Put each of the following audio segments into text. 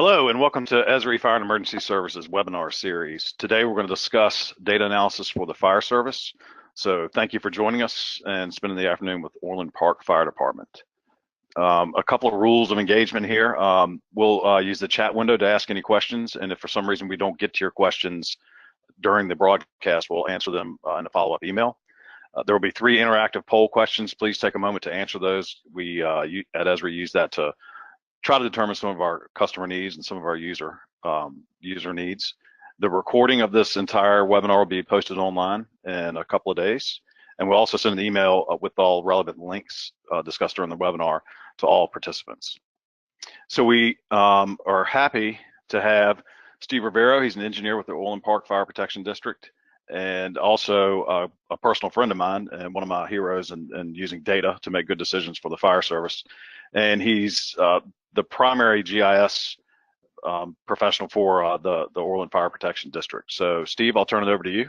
Hello and welcome to Esri Fire and Emergency Services webinar series. Today we're going to discuss data analysis for the fire service. So thank you for joining us and spending the afternoon with Orland Park Fire Department. A couple of rules of engagement here. We'll use the chat window to ask any questions, and if for some reason we don't get to your questions during the broadcast, we'll answer them in a follow-up email. There will be 3 interactive poll questions. Please take a moment to answer those. We at Esri use that to try to determine some of our customer needs and some of our user needs. The recording of this entire webinar will be posted online in a couple of days, and we'll also send an email with all relevant links discussed during the webinar to all participants. So we are happy to have Steve Rivero. He's an engineer with the Orland Park Fire Protection District, and also a personal friend of mine and one of my heroes in using data to make good decisions for the fire service. And he's the primary GIS professional for the Orland Fire Protection District. So Steve, I'll turn it over to you.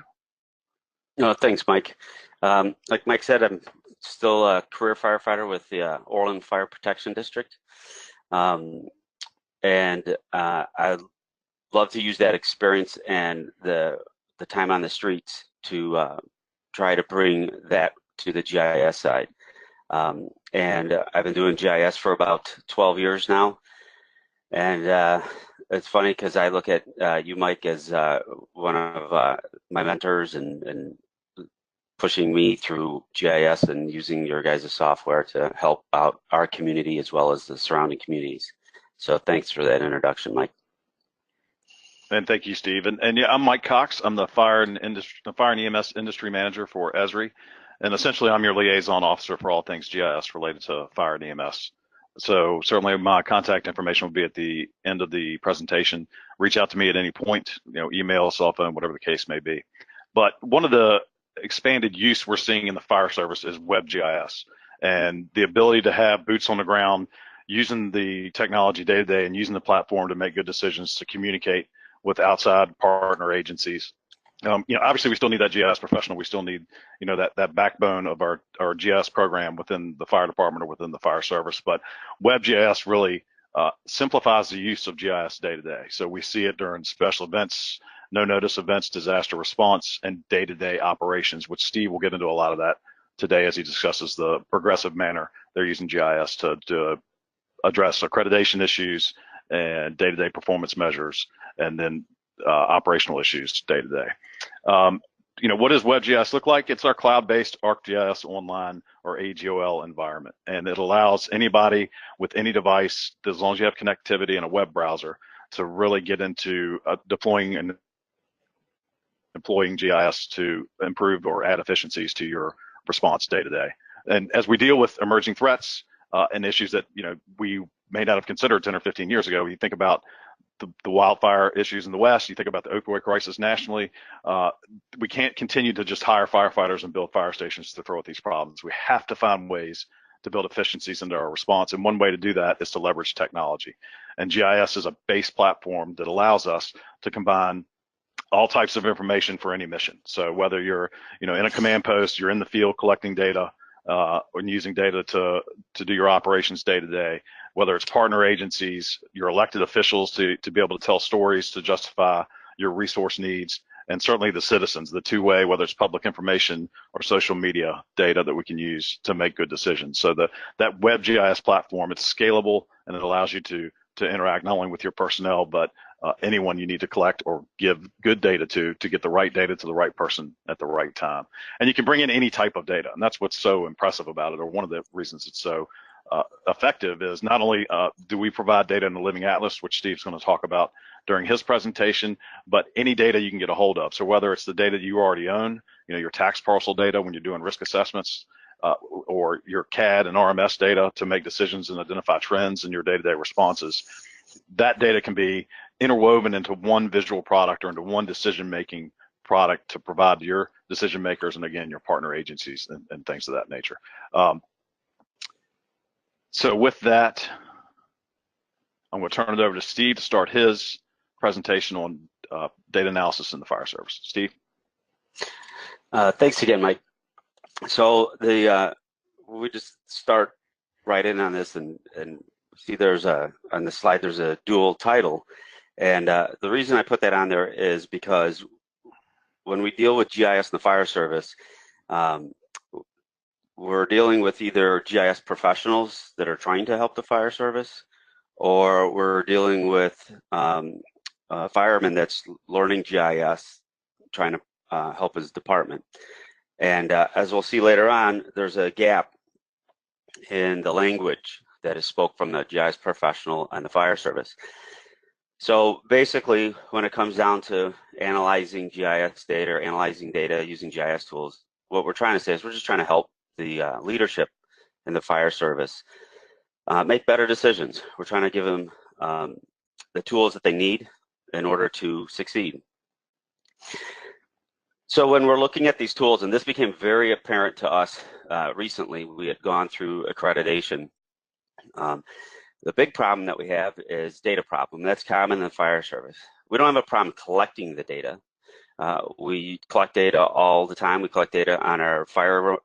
No, thanks, Mike. Like Mike said, I'm still a career firefighter with the Orland Fire Protection District. And I love to use that experience and the time on the streets to try to bring that to the GIS side. And I've been doing GIS for about 12 years now. And it's funny because I look at you, Mike, as one of my mentors and pushing me through GIS and using your guys' software to help out our community as well as the surrounding communities. So thanks for that introduction, Mike. And thank you, Steve. And yeah, I'm Mike Cox. I'm the fire and EMS industry manager for Esri. And essentially, I'm your liaison officer for all things GIS related to fire and EMS. So certainly my contact information will be at the end of the presentation. Reach out to me at any point, email, cell phone, whatever the case may be. But one of the expanded use we're seeing in the fire service is web GIS, and the ability to have boots on the ground using the technology day to day and using the platform to make good decisions, to communicate with outside partner agencies. Obviously we still need that GIS professional. We still need, that backbone of our GIS program within the fire department or within the fire service. But web GIS really simplifies the use of GIS day to day. So we see it during special events, no notice events, disaster response, and day-to-day operations, which Steve will get into a lot of that today as he discusses the progressive manner they're using GIS to address accreditation issues and day-to-day performance measures, and then operational issues day to day. What does WebGIS look like? It's our cloud-based ArcGIS online or AGOL environment, and it allows anybody with any device, as long as you have connectivity and a web browser, to really get into deploying and employing GIS to improve or add efficiencies to your response day to day. And as we deal with emerging threats and issues that we may not have considered 10 or 15 years ago, you think about the wildfire issues in the West, you think about the opioid crisis nationally, we can't continue to just hire firefighters and build fire stations to throw at these problems. We have to find ways to build efficiencies into our response. And one way to do that is to leverage technology. And GIS is a base platform that allows us to combine all types of information for any mission. So whether you're in a command post, you're in the field collecting data, and using data to do your operations day to day, whether it's partner agencies, your elected officials to be able to tell stories to justify your resource needs, and certainly the citizens, the two-way, whether it's public information or social media data that we can use to make good decisions. So that web GIS platform, it's scalable, and it allows you to interact not only with your personnel, but anyone you need to collect or give good data to get the right data to the right person at the right time. And you can bring in any type of data, and that's what's so impressive about it, or one of the reasons it's so effective is not only do we provide data in the Living Atlas, which Steve's going to talk about during his presentation, but any data you can get a hold of. So whether it's the data you already own, your tax parcel data when you're doing risk assessments, or your CAD and RMS data to make decisions and identify trends in your day-to-day responses, that data can be interwoven into one visual product or into one decision-making product to provide to your decision makers and, again, your partner agencies and things of that nature. So with that, I'm going to turn it over to Steve to start his presentation on data analysis in the fire service. Steve? Thanks again, Mike. So we just start right in on this and see there's on the slide, there's a dual title. And the reason I put that on there is because when we deal with GIS in the fire service, um, we're dealing with either GIS professionals that are trying to help the fire service, or we're dealing with a fireman that's learning GIS, trying to help his department. And as we'll see later on, there's a gap in the language that is spoke from the GIS professional and the fire service. So basically, when it comes down to analyzing GIS data or analyzing data using GIS tools, what we're trying to say is we're just trying to help the leadership in the fire service make better decisions. We're trying to give them the tools that they need in order to succeed. So when we're looking at these tools, and this became very apparent to us recently, we had gone through accreditation. The big problem that we have is data problem. That's common in the fire service. We don't have a problem collecting the data. We collect data all the time. We collect data on our fire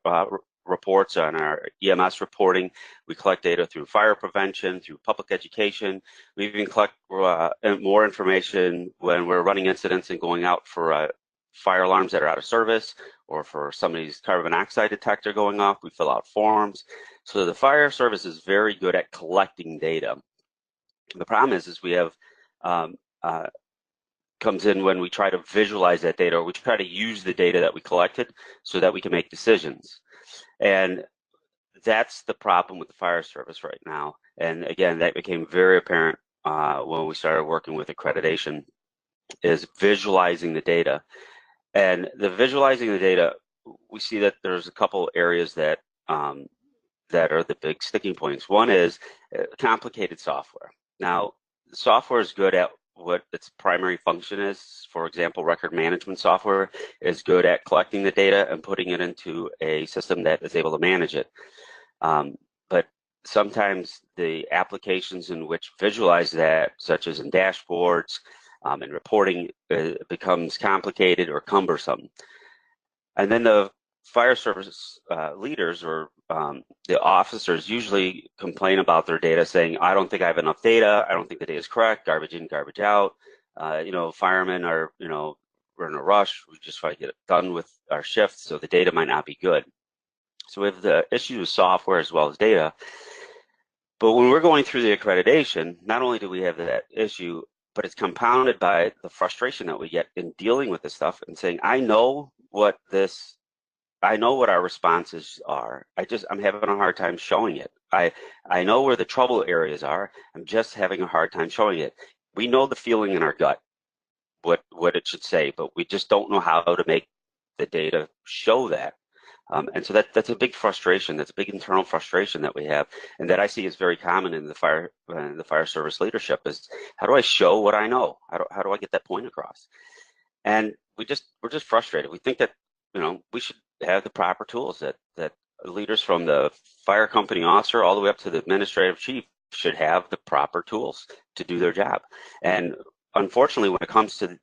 reports, on our EMS reporting. We collect data through fire prevention, through public education. We even collect more information when we're running incidents and going out for fire alarms that are out of service, or for somebody's carbon monoxide detector going off. We fill out forms. So the fire service is very good at collecting data. The problem is we have comes in when we try to visualize that data, or we try to use the data that we collected so that we can make decisions. And that's the problem with the fire service right now. And again, that became very apparent when we started working with accreditation, is visualizing the data. And the visualizing the data, we see that there's a couple areas that that are the big sticking points. One is complicated software. Now, software is good at what its primary function is. For example, record management software is good at collecting the data and putting it into a system that is able to manage it. But sometimes the applications in which visualize that, such as in dashboards and reporting, becomes complicated or cumbersome. And then the fire service leaders, or the officers, usually complain about their data, saying, I don't think I have enough data, I don't think the data is correct, garbage in, garbage out. Firemen are, we're in a rush, we just try to get it done with our shift, so the data might not be good. So we have the issue with software as well as data. But when we're going through the accreditation, not only do we have that issue, but it's compounded by the frustration that we get in dealing with this stuff and saying, I know what our responses are. I'm having a hard time showing it. I know where the trouble areas are. I'm just having a hard time showing it. We know the feeling in our gut, what it should say, but we just don't know how to make the data show that. And so that's a big frustration. That's a big internal frustration that we have, and that I see is very common in the fire service leadership. Is how do I show what I know? How do I get that point across? And we're just frustrated. We think that we should have the proper tools, that leaders from the fire company officer all the way up to the administrative chief should have the proper tools to do their job. And unfortunately, when it comes to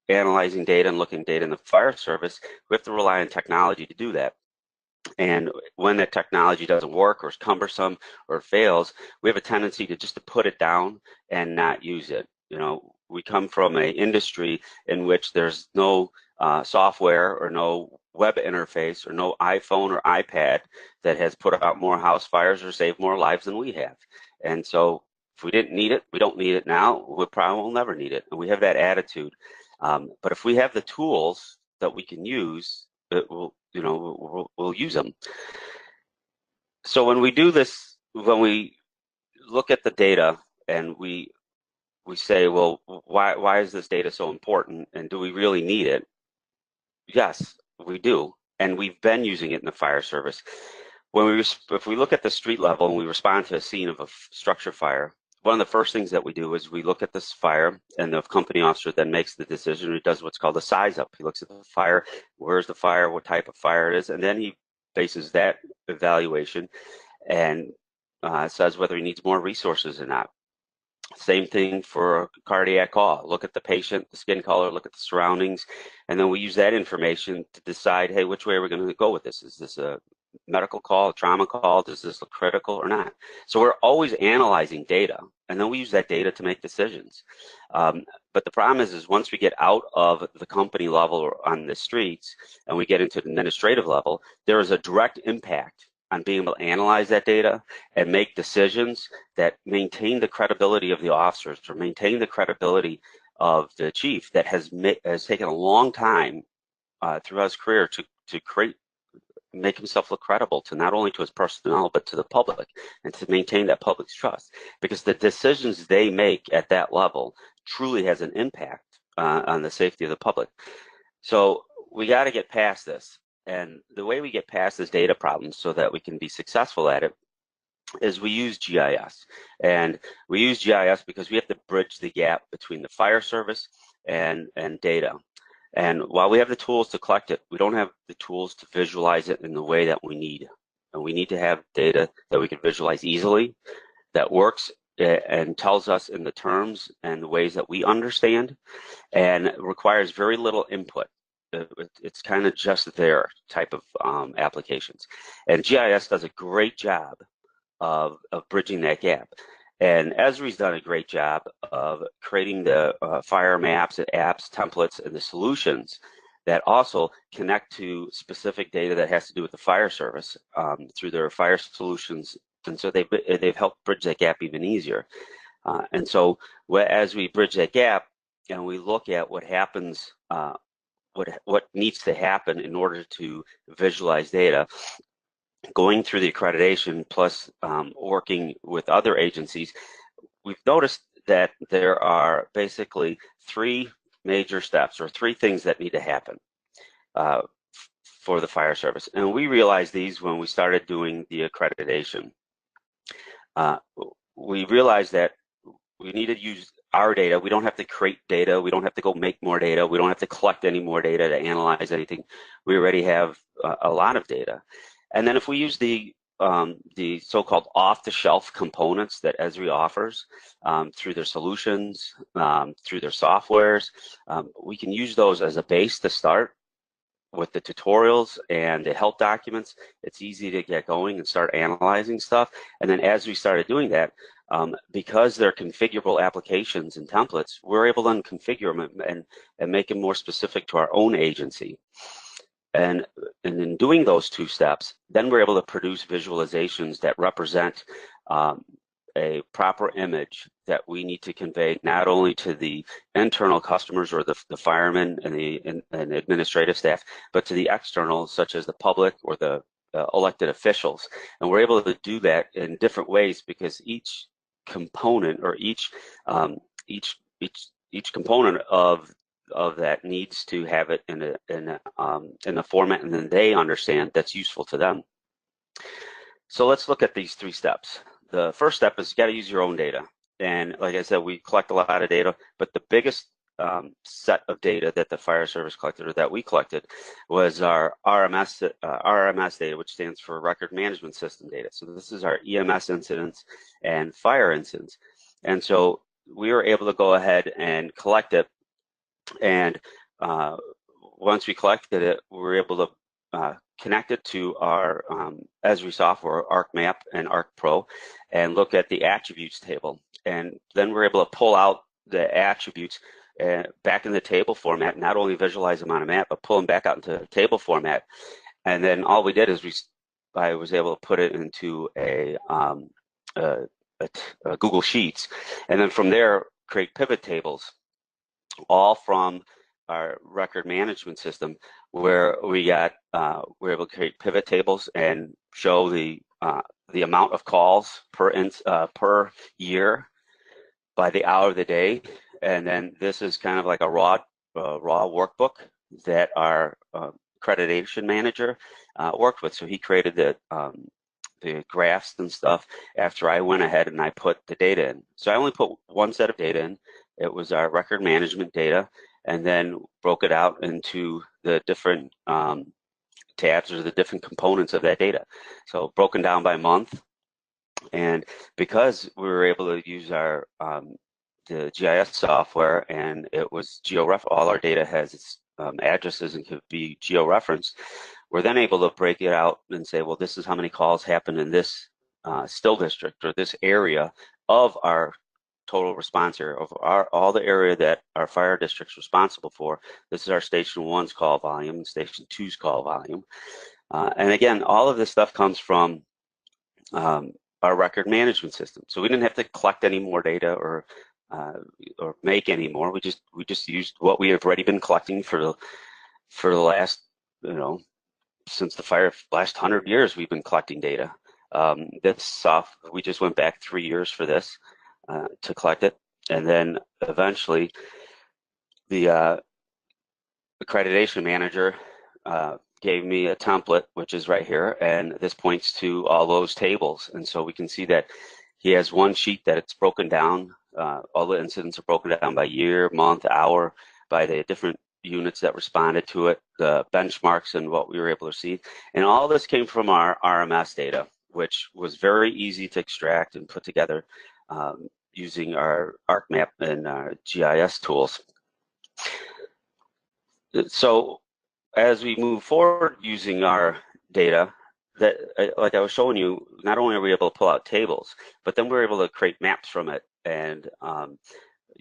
analyzing data and looking at data in the fire service, we have to rely on technology to do that. And when that technology doesn't work, or is cumbersome, or fails, we have a tendency to put it down and not use it. We come from an industry in which there's no software or no web interface or no iPhone or iPad that has put out more house fires or saved more lives than we have. And so if we didn't need it, we don't need it now, we probably will never need it. And we have that attitude. But if we have the tools that we can use, we'll use them. So when we do this, when we look at the data and we say, well, why is this data so important, and do we really need it? Yes, we do, and we've been using it in the fire service. If we look at the street level and we respond to a scene of a structure fire, one of the first things that we do is we look at this fire, and the company officer then makes the decision. He does what's called a size up. He looks at the fire, where's the fire, what type of fire it is, and then he bases that evaluation and says whether he needs more resources or not. Same thing for a cardiac call. Look at the patient, the skin color, look at the surroundings, and then we use that information to decide, hey, which way are we going to go with this? Is this a medical call, a trauma call? Does this look critical or not? So we're always analyzing data, and then we use that data to make decisions. But the problem is once we get out of the company level or on the streets and we get into the administrative level, there is a direct impact on being able to analyze that data and make decisions that maintain the credibility of the officers or maintain the credibility of the chief that has taken a long time throughout his career to make himself look credible to not only to his personnel but to the public, and to maintain that public's trust, because the decisions they make at that level truly has an impact on the safety of the public. So we got to get past this, and the way we get past this data problem so that we can be successful at it is we use GIS. And we use GIS because we have to bridge the gap between the fire service and data. And while we have the tools to collect it, we don't have the tools to visualize it in the way that we need. And we need to have data that we can visualize easily, that works and tells us in the terms and the ways that we understand, and requires very little input. It's kind of just their type of applications. And GIS does a great job of bridging that gap. And Esri's done a great job of creating the fire maps and apps, templates, and the solutions that also connect to specific data that has to do with the fire service through their fire solutions. And so they've helped bridge that gap even easier. And so as we bridge that gap and we look at what happens, what needs to happen in order to visualize data, going through the accreditation plus working with other agencies, we've noticed that there are basically three major steps or three things that need to happen for the fire service. And we realized these when we started doing the accreditation. We realized that we need to use our data. We don't have to create data. We don't have to go make more data. We don't have to collect any more data to analyze anything. We already have a lot of data. And then if we use the so-called off-the-shelf components that Esri offers through their solutions, through their softwares, we can use those as a base to start with the tutorials and the help documents. It's easy to get going and start analyzing stuff. And then as we started doing that, because they're configurable applications and templates, we're able to then configure them and make them more specific to our own agency. And in doing those two steps, then we're able to produce visualizations that represent a proper image that we need to convey not only to the internal customers or the firemen and the administrative staff, but to the external, such as the public or the elected officials. And we're able to do that in different ways because each component or each component of that needs to have it in a format and then they understand that's useful to them. So let's look at these three steps. The first step is you got to use your own data. And like I said, we collect a lot of data, but the biggest set of data that the fire service collected or that we collected was our RMS data, which stands for Record Management System data. So this is our EMS incidents and fire incidents. And so we were able to go ahead and collect it. And once we collected it, we were able to connect it to our Esri software, ArcMap and ArcPro, and look at the attributes table. And then we're able to pull out the attributes back in the table format, not only visualize them on a map, but pull them back out into table format. And then all we did is I was able to put it into a Google Sheets. And then from there, create pivot tables, all from our record management system, where we're able to create pivot tables and show the amount of calls per year by the hour of the day. And then this is kind of like a raw workbook that our accreditation manager worked with. So he created the graphs and stuff after I went ahead and I put the data in. So I only put one set of data in. It was our record management data, and then broke it out into the different tabs or the different components of that data. So broken down by month. And because we were able to use our the GIS software, and it was all our data has its addresses and could be geo-referenced, we're then able to break it out and say, well, this is how many calls happen in this still district or this area of our total response area, of all the area that our fire district's responsible for. This is our Station 1's call volume, Station 2's call volume. And again, all of this stuff comes from our record management system. So we didn't have to collect any more data or make any more. We just used what we have already been collecting for the last, since the last 100 years we've been collecting data. That's soft. We just went back 3 years for this to collect it, and then eventually the accreditation manager gave me a template, which is right here, and this points to all those tables. And so we can see that he has one sheet that it's broken down. All the incidents are broken down by year, month, hour, by the different units that responded to it, the benchmarks, and what we were able to see. And all this came from our RMS data, which was very easy to extract and put together using our ArcMap and GIS tools. So as we move forward using our data, that, like I was showing you, not only are we able to pull out tables, but then we're able to create maps from it. And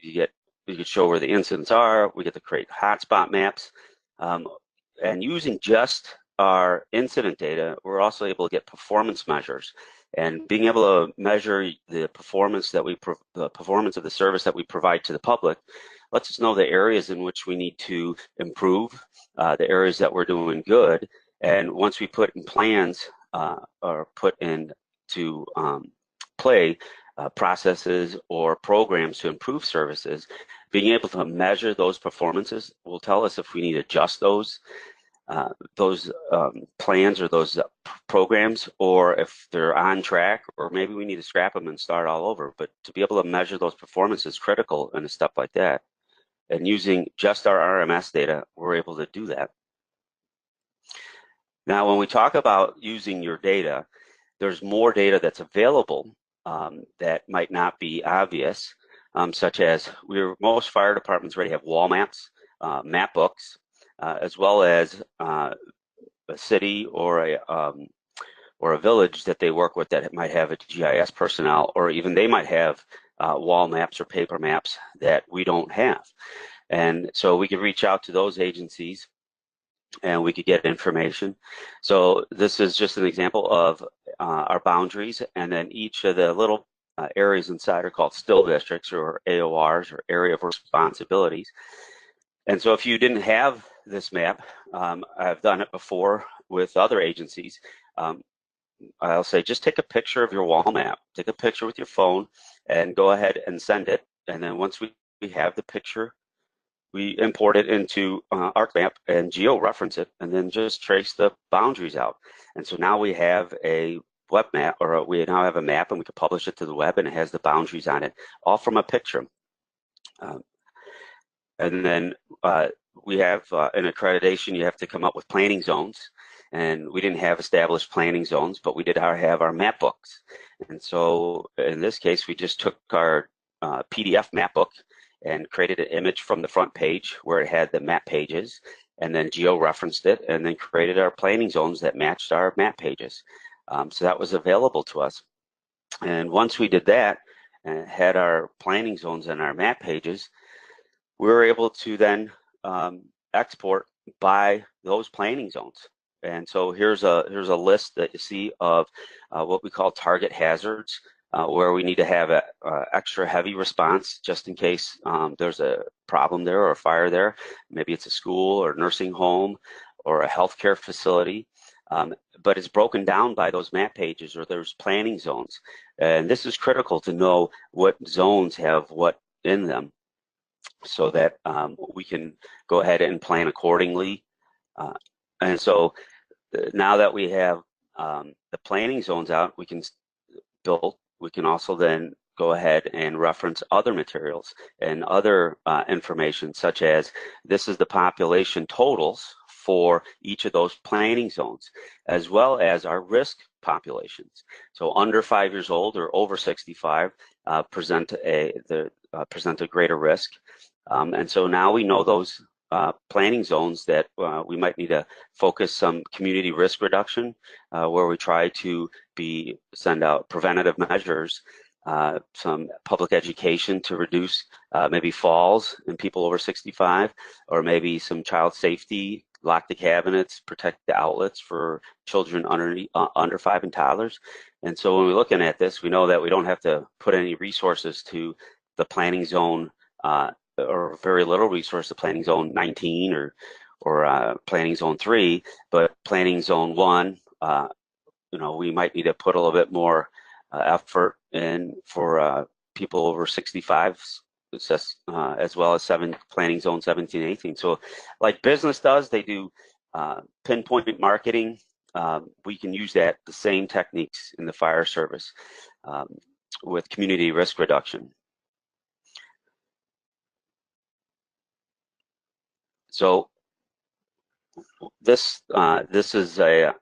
you could show where the incidents are. We get to create hotspot maps. And using just our incident data, we're also able to get performance measures. And being able to measure the performance of the service that we provide to the public lets us know the areas in which we need to improve, the areas that we're doing good. And once we put in plans or put into play processes or programs to improve services, being able to measure those performances will tell us if we need to adjust those plans or those programs, or if they're on track, or maybe we need to scrap them and start all over. But to be able to measure those performances is critical in a step like that. And using just our RMS data, we're able to do that. Now, when we talk about using your data, there's more data that's available that might not be obvious, such as most fire departments already have wall maps, map books, as well as a city or a village that they work with that might have a GIS personnel, or even they might have wall maps or paper maps that we don't have. And so we could reach out to those agencies and we could get information. So this is just an example of our boundaries, and then each of the little areas inside are called still districts, or AORs, or area of responsibilities. And so if you didn't have this map, I've done it before with other agencies, I'll say just take a picture of your wall map, take a picture with your phone, and go ahead and send it. And then once we have the picture, we import it into ArcMap and geo-reference it, and then just trace the boundaries out. And so now we have a web map, or we now have a map, and we can publish it to the web, and it has the boundaries on it, all from a picture. And then we have in accreditation, you have to come up with planning zones. And we didn't have established planning zones, but we did have our map books. And so in this case, we just took our PDF map book and created an image from the front page where it had the map pages, and then geo-referenced it, and then created our planning zones that matched our map pages. So that was available to us. And once we did that and had our planning zones and our map pages, we were able to then export by those planning zones. And so here's a list that you see of what we call target hazards, where we need to have an extra heavy response just in case there's a problem there or a fire there. Maybe it's a school or nursing home or a healthcare facility. But it's broken down by those map pages or those planning zones. And this is critical to know what zones have what in them, so that we can go ahead and plan accordingly. And so now that we have the planning zones out, we can also then go ahead and reference other materials and other information, such as this is the population totals for each of those planning zones, as well as our risk populations. So under 5 years old or over 65 present a greater risk. And so now we know those planning zones that we might need to focus some community risk reduction, where we try to send out preventative measures, some public education to reduce maybe falls in people over 65, or maybe some child safety, lock the cabinets, protect the outlets for children under 5 and toddlers. And so when we're looking at this, we know that we don't have to put any resources to the planning zone, or very little resource to planning zone 19 or planning zone 3, but planning zone 1, we might need to put a little bit more effort in for people over 65, as well as planning zone 17, 18. So like business does, they do pinpoint marketing. We can use the same techniques in the fire service with community risk reduction. So this is a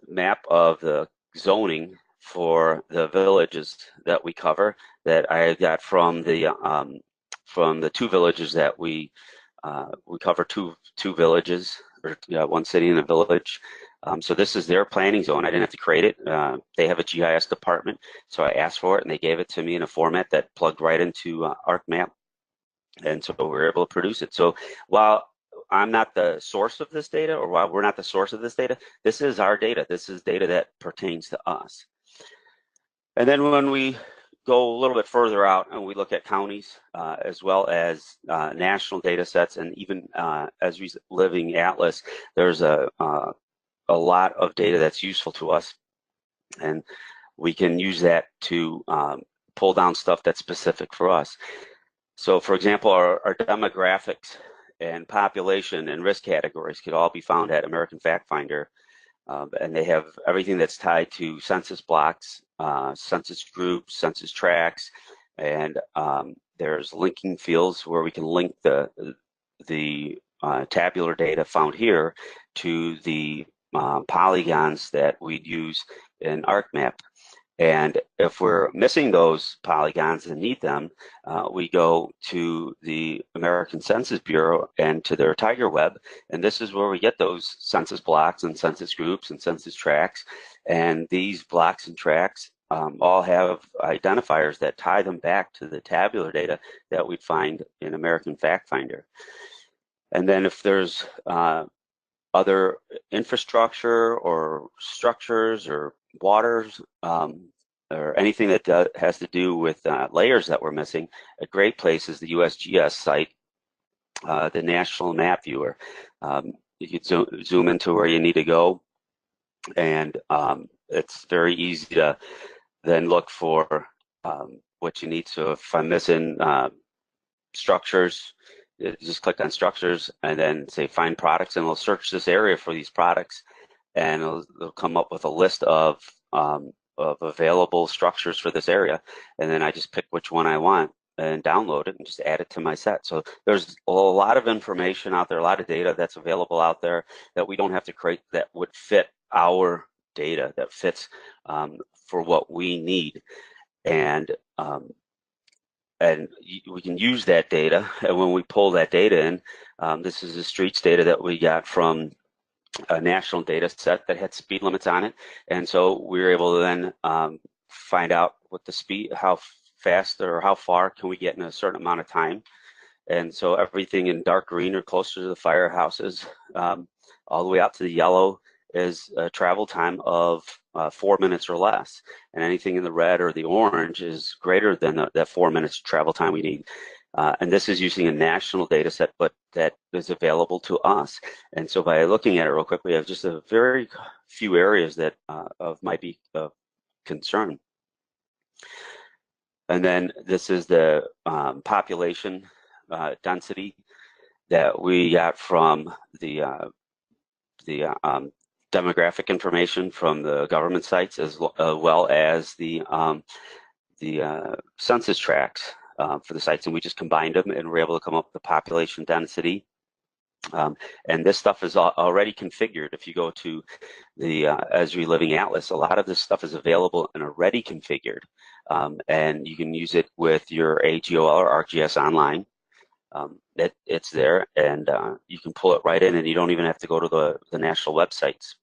map of the zoning for the villages that we cover, that I got from the 2 villages that we cover, two villages, or one city and a village. So this is their planning zone. I didn't have to create it. They have a GIS department, so I asked for it, and they gave it to me in a format that plugged right into ArcMap, and so we were able to produce it. So while I'm not the source of this data, or while we're not the source of this data, this is our data. This is data that pertains to us. And then when we go a little bit further out and we look at counties, as well as national data sets, and even Esri's Living Atlas, there's a lot of data that's useful to us. And we can use that to pull down stuff that's specific for us. So for example, our demographics and population and risk categories could all be found at American Fact Finder. And they have everything that's tied to census blocks, census groups, census tracts, and there's linking fields where we can link the tabular data found here to the polygons that we'd use in ArcMap. And if we're missing those polygons and need them, we go to the American Census Bureau and to their Tiger Web, and this is where we get those census blocks and census groups and census tracts. And these blocks and tracts all have identifiers that tie them back to the tabular data that we'd find in American Fact Finder. And then if there's other infrastructure or structures or waters, or anything that has to do with layers that we're missing, a great place is the USGS site, the National Map Viewer. You can zoom into where you need to go, and it's very easy to then look for what you need. So if I'm missing structures, just click on structures and then say find products, and it'll search this area for these products, and it'll come up with a list of available structures for this area, and then I just pick which one I want and download it and just add it to my set. So there's a lot of information out there, a lot of data that's available out there that we don't have to create, that would fit our data, that fits for what we need. And we can use that data, and when we pull that data in, this is the streets data that we got from a national data set that had speed limits on it, and so we were able to then find out what the speed, how fast or how far can we get in a certain amount of time. And so everything in dark green or closer to the firehouses, all the way out to the yellow, is a travel time of 4 minutes or less, and anything in the red or the orange is greater than that 4 minutes travel time we need. And this is using a national data set, but that is available to us. And so by looking at it real quick, we have just a very few areas that might be of concern. And then this is the population density that we got from the demographic information from the government sites, as well as the census tracts for the sites, and we just combined them and were able to come up with the population density. And this stuff is already configured. If you go to the Esri Living Atlas, a lot of this stuff is available and already configured, and you can use it with your AGOL or ArcGIS Online. it's there, and you can pull it right in, and you don't even have to go to the national websites.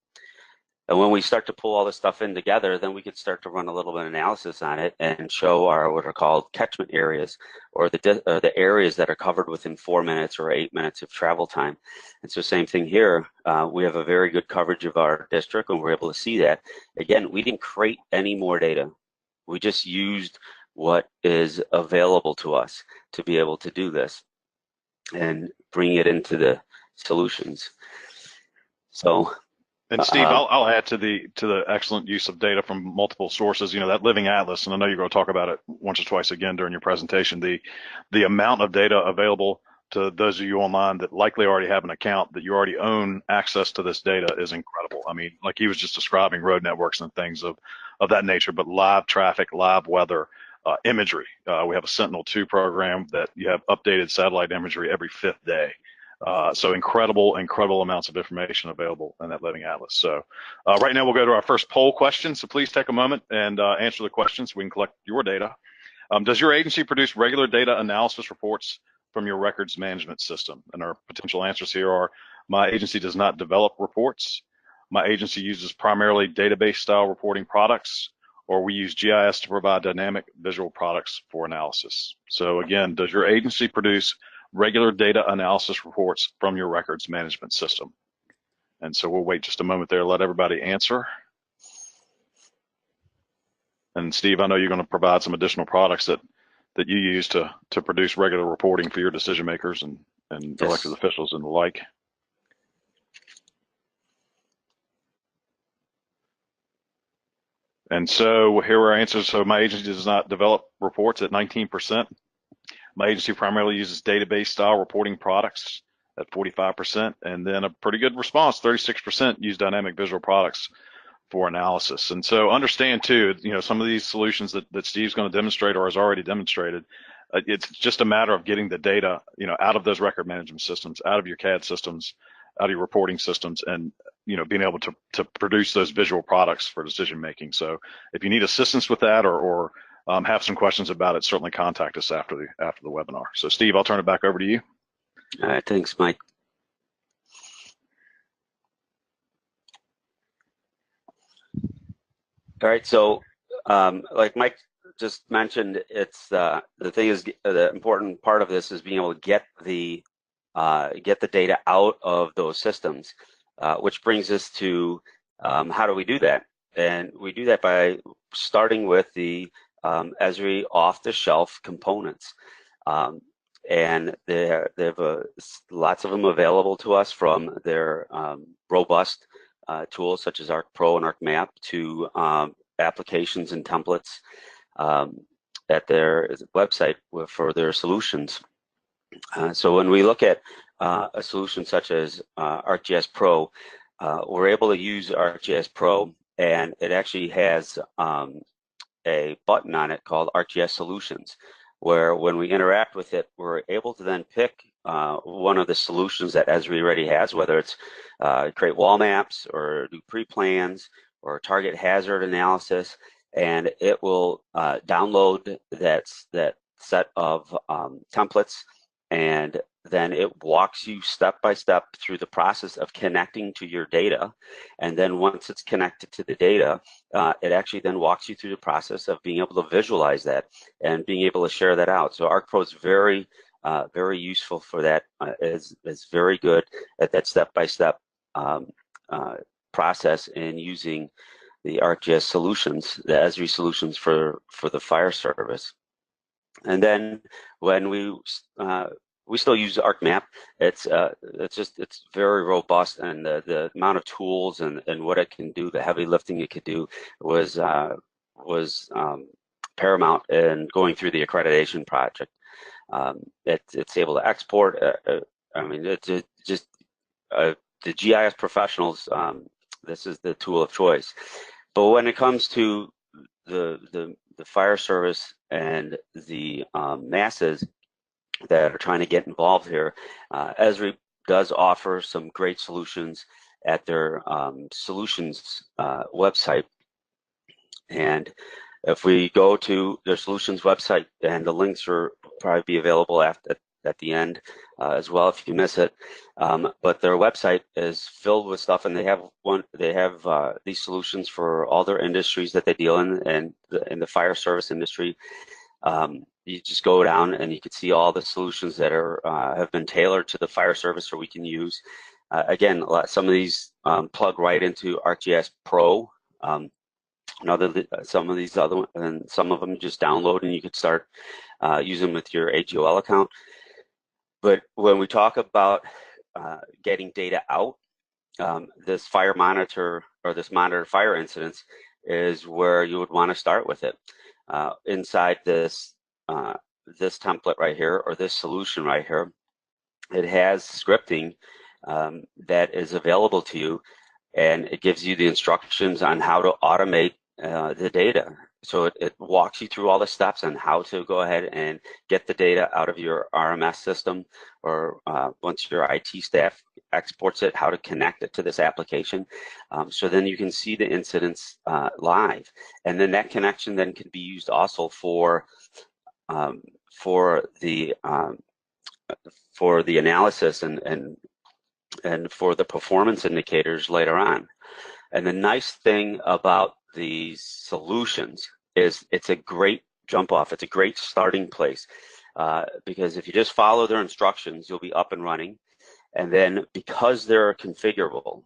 And when we start to pull all this stuff in together, then we could start to run a little bit of analysis on it and show our what are called catchment areas, or the areas that are covered within 4 minutes or 8 minutes of travel time. And so same thing here. We have a very good coverage of our district, and we're able to see that. Again, we didn't create any more data. We just used what is available to us to be able to do this and bring it into the solutions. So. And Steve, I'll add to the excellent use of data from multiple sources. You know, that living atlas, and I know you're going to talk about it once or twice again during your presentation. The amount of data available to those of you online that likely already have an account, that you already own access to this data, is incredible. I mean, like he was just describing road networks and things of that nature, but live traffic, live weather, imagery. We have a Sentinel-2 program that you have updated satellite imagery every 5th day. So incredible amounts of information available in that living atlas. So right now we'll go to our first poll question. So please take a moment and answer the questions so we can collect your data. Does your agency produce regular data analysis reports from your records management system? And our potential answers here are: my agency does not develop reports, my agency uses primarily database style reporting products, or we use GIS to provide dynamic visual products for analysis. So again, does your agency produce regular data analysis reports from your records management system? And so we'll wait just a moment there, let everybody answer. And Steve, I know you're going to provide some additional products that you use to produce regular reporting for your decision makers and yes, elected officials and the like. And so here are our answers. So my agency does not develop reports at 19%. My agency primarily uses database style reporting products at 45%, and then a pretty good response, 36% use dynamic visual products for analysis. And so understand too, you know, some of these solutions that Steve's going to demonstrate or has already demonstrated, it's just a matter of getting the data, you know, out of those record management systems, out of your CAD systems, out of your reporting systems, and, you know, being able to produce those visual products for decision making. So if you need assistance with that or have some questions about it, certainly contact us after the webinar. So Steve, I'll turn it back over to you. All right, thanks, Mike. All right, so like Mike just mentioned, it's the thing is the important part of this is being able to get the data out of those systems, which brings us to how do we do that? And we do that by starting with the Esri off-the-shelf components. And they have lots of them available to us, from their robust tools such as ArcPro and ArcMap to applications and templates at their website for their solutions. So when we look at a solution such as ArcGIS Pro, we're able to use ArcGIS Pro, and it actually has a button on it called ArcGIS Solutions, where when we interact with it, we're able to then pick one of the solutions that Esri already has, whether it's create wall maps or do pre-plans or target hazard analysis, and it will download that set of templates, and then it walks you step by step through the process of connecting to your data. And then once it's connected to the data, it actually then walks you through the process of being able to visualize that and being able to share that out. So ArcPro is very, very useful for that. Is very good at that step-by-step process in using the ArcGIS solutions, the Esri solutions for the fire service. And then when we still use ArcMap, it's very robust, and the amount of tools and what it can do, the heavy lifting it could do was paramount in going through the accreditation project. It's able to export. I mean, it's just the GIS professionals. This is the tool of choice. But when it comes to the fire service and the masses that are trying to get involved here, Esri does offer some great solutions at their solutions website. And if we go to their solutions website, and the links will probably be available at at the end as well if you miss it. But their website is filled with stuff, and they have these solutions for all their industries that they deal in, and in the fire service industry. You just go down and you can see all the solutions that are have been tailored to the fire service, or we can use. Again, some of these plug right into ArcGIS Pro. Some of these other ones, and some of them you just download and you could start using them with your AGOL account. But when we talk about getting data out, this fire monitor, or this monitor fire incidents, is where you would want to start with it. Inside this this template right here, or this solution right here, it has scripting that is available to you, and it gives you the instructions on how to automate the data. So it walks you through all the steps on how to go ahead and get the data out of your RMS system, or once your IT staff exports it, how to connect it to this application. So then you can see the incidents live. And then that connection then can be used also for the analysis and for the performance indicators later on. And the nice thing about these solutions is it's a great jump off. It's a great starting place because if you just follow their instructions, you'll be up and running. And then because they're configurable,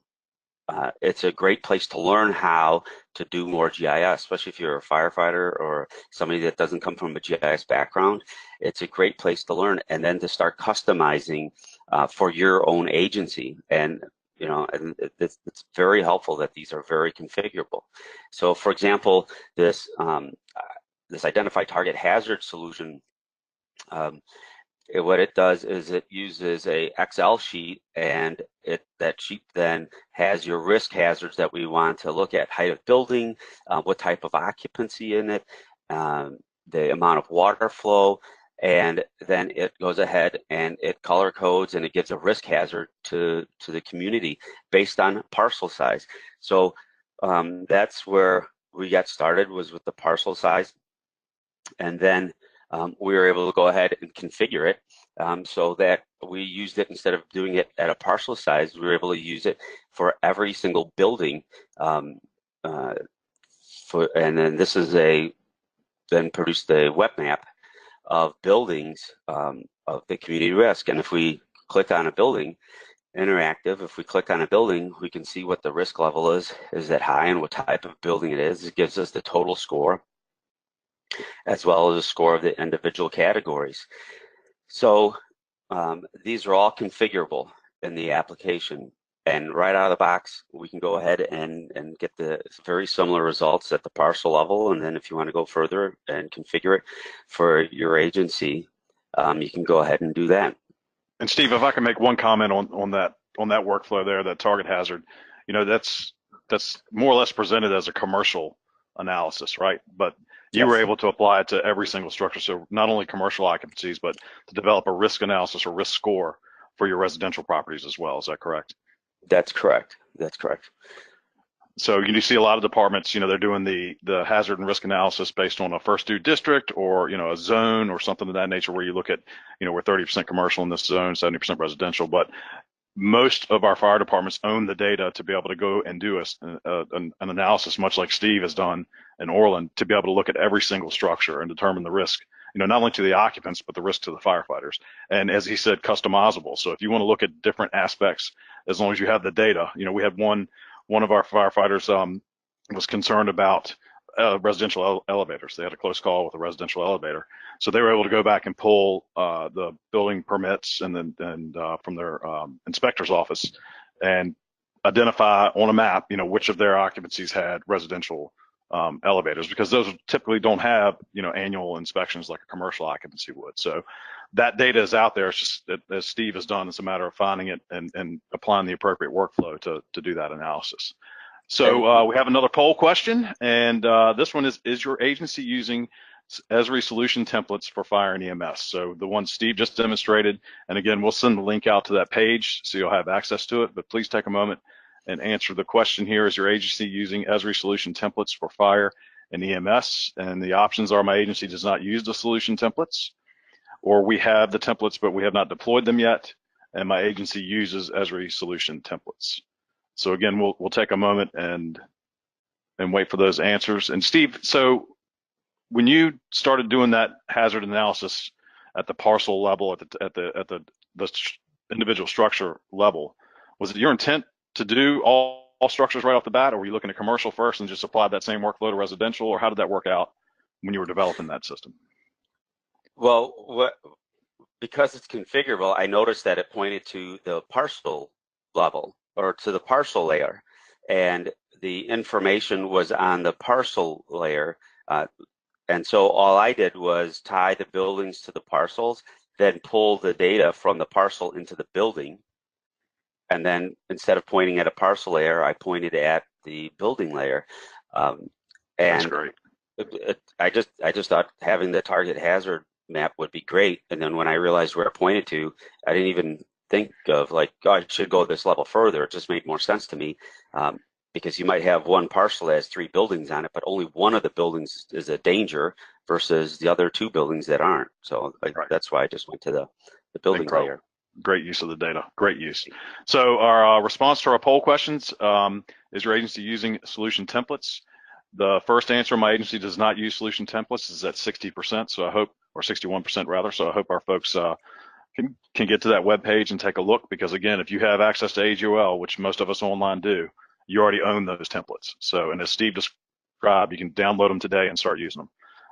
it's a great place to learn how to do more GIS, especially if you're a firefighter or somebody that doesn't come from a GIS background. It's a great place to learn, and then to start customizing for your own agency. And and it's very helpful that these are very configurable. So, for example, this identify target hazard solution, what it does is it uses a Excel sheet, and that sheet then has your risk hazards that we want to look at: height of building, what type of occupancy in it, the amount of water flow, and then it goes ahead and it color codes and it gives a risk hazard to the community based on parcel size. So that's where we got started, was with the parcel size, and then we were able to go ahead and configure it so that we used it, instead of doing it at a parcel size, we were able to use it for every single building. And then this is then produced a web map of buildings of the community risk. And if we click on a building, interactive, if we click on a building, we can see what the risk level is. Is it high, and what type of building it is? It gives us the total score, as well as a score of the individual categories. So these are all configurable in the application, and right out of the box we can go ahead and get the very similar results at the parcel level. And then if you want to go further and configure it for your agency, you can go ahead and do that. And Steve, if I can make one comment on that workflow there, that target hazard, that's more or less presented as a commercial analysis, right? But you were able to apply it to every single structure. So not only commercial occupancies, but to develop a risk analysis or risk score for your residential properties as well. Is that correct? That's correct. That's correct. So you see a lot of departments, they're doing the hazard and risk analysis based on a first due district, or, a zone or something of that nature, where you look at, we're 30% commercial in this zone, 70% residential. But most of our fire departments own the data to be able to go and do an analysis, much like Steve has done in Orland, to be able to look at every single structure and determine the risk, not only to the occupants, but the risk to the firefighters. And as he said, customizable. So if you want to look at different aspects, as long as you have the data, we had one of our firefighters was concerned about residential elevators. They had a close call with a residential elevator. So they were able to go back and pull the building permits and from their inspector's office, and identify on a map, which of their occupancies had residential elevators, because those typically don't have, annual inspections like a commercial occupancy would. So that data is out there. It's just, as Steve has done, it's a matter of finding it and applying the appropriate workflow to do that analysis. So we have another poll question, and this one is your agency using Esri solution templates for fire and EMS? So the one Steve just demonstrated, and again, we'll send the link out to that page so you'll have access to it, but please take a moment and answer the question here. Is your agency using Esri solution templates for fire and EMS? And the options are: my agency does not use the solution templates, or we have the templates, but we have not deployed them yet, and my agency uses Esri solution templates. So again, we'll take a moment and wait for those answers. And Steve, so when you started doing that hazard analysis at the parcel level, at the individual structure level, was it your intent to do all structures right off the bat, or were you looking at commercial first and just apply that same workflow to residential, or how did that work out when you were developing that system? Well, because it's configurable, I noticed that it pointed to the parcel level or to the parcel layer, and the information was on the parcel layer. And so all I did was tie the buildings to the parcels, then pull the data from the parcel into the building. And then instead of pointing at a parcel layer, I pointed at the building layer. That's great. I just thought having the target hazard map would be great. And then when I realized where it pointed to, I didn't even think of like, oh, I should go this level further. It just made more sense to me. Because you might have one parcel that has 3 buildings on it, but only one of the buildings is a danger versus the other 2 buildings that aren't. So that's why I just went to the building layer. Great use of the data. Great use. So our response to our poll questions, is your agency using solution templates? The first answer, my agency does not use solution templates, is at 60%. So I hope, or 61% rather. So I hope our folks can get to that web page and take a look, because again, if you have access to AGOL, which most of us online do, you already own those templates. So, and as Steve described, you can download them today and start using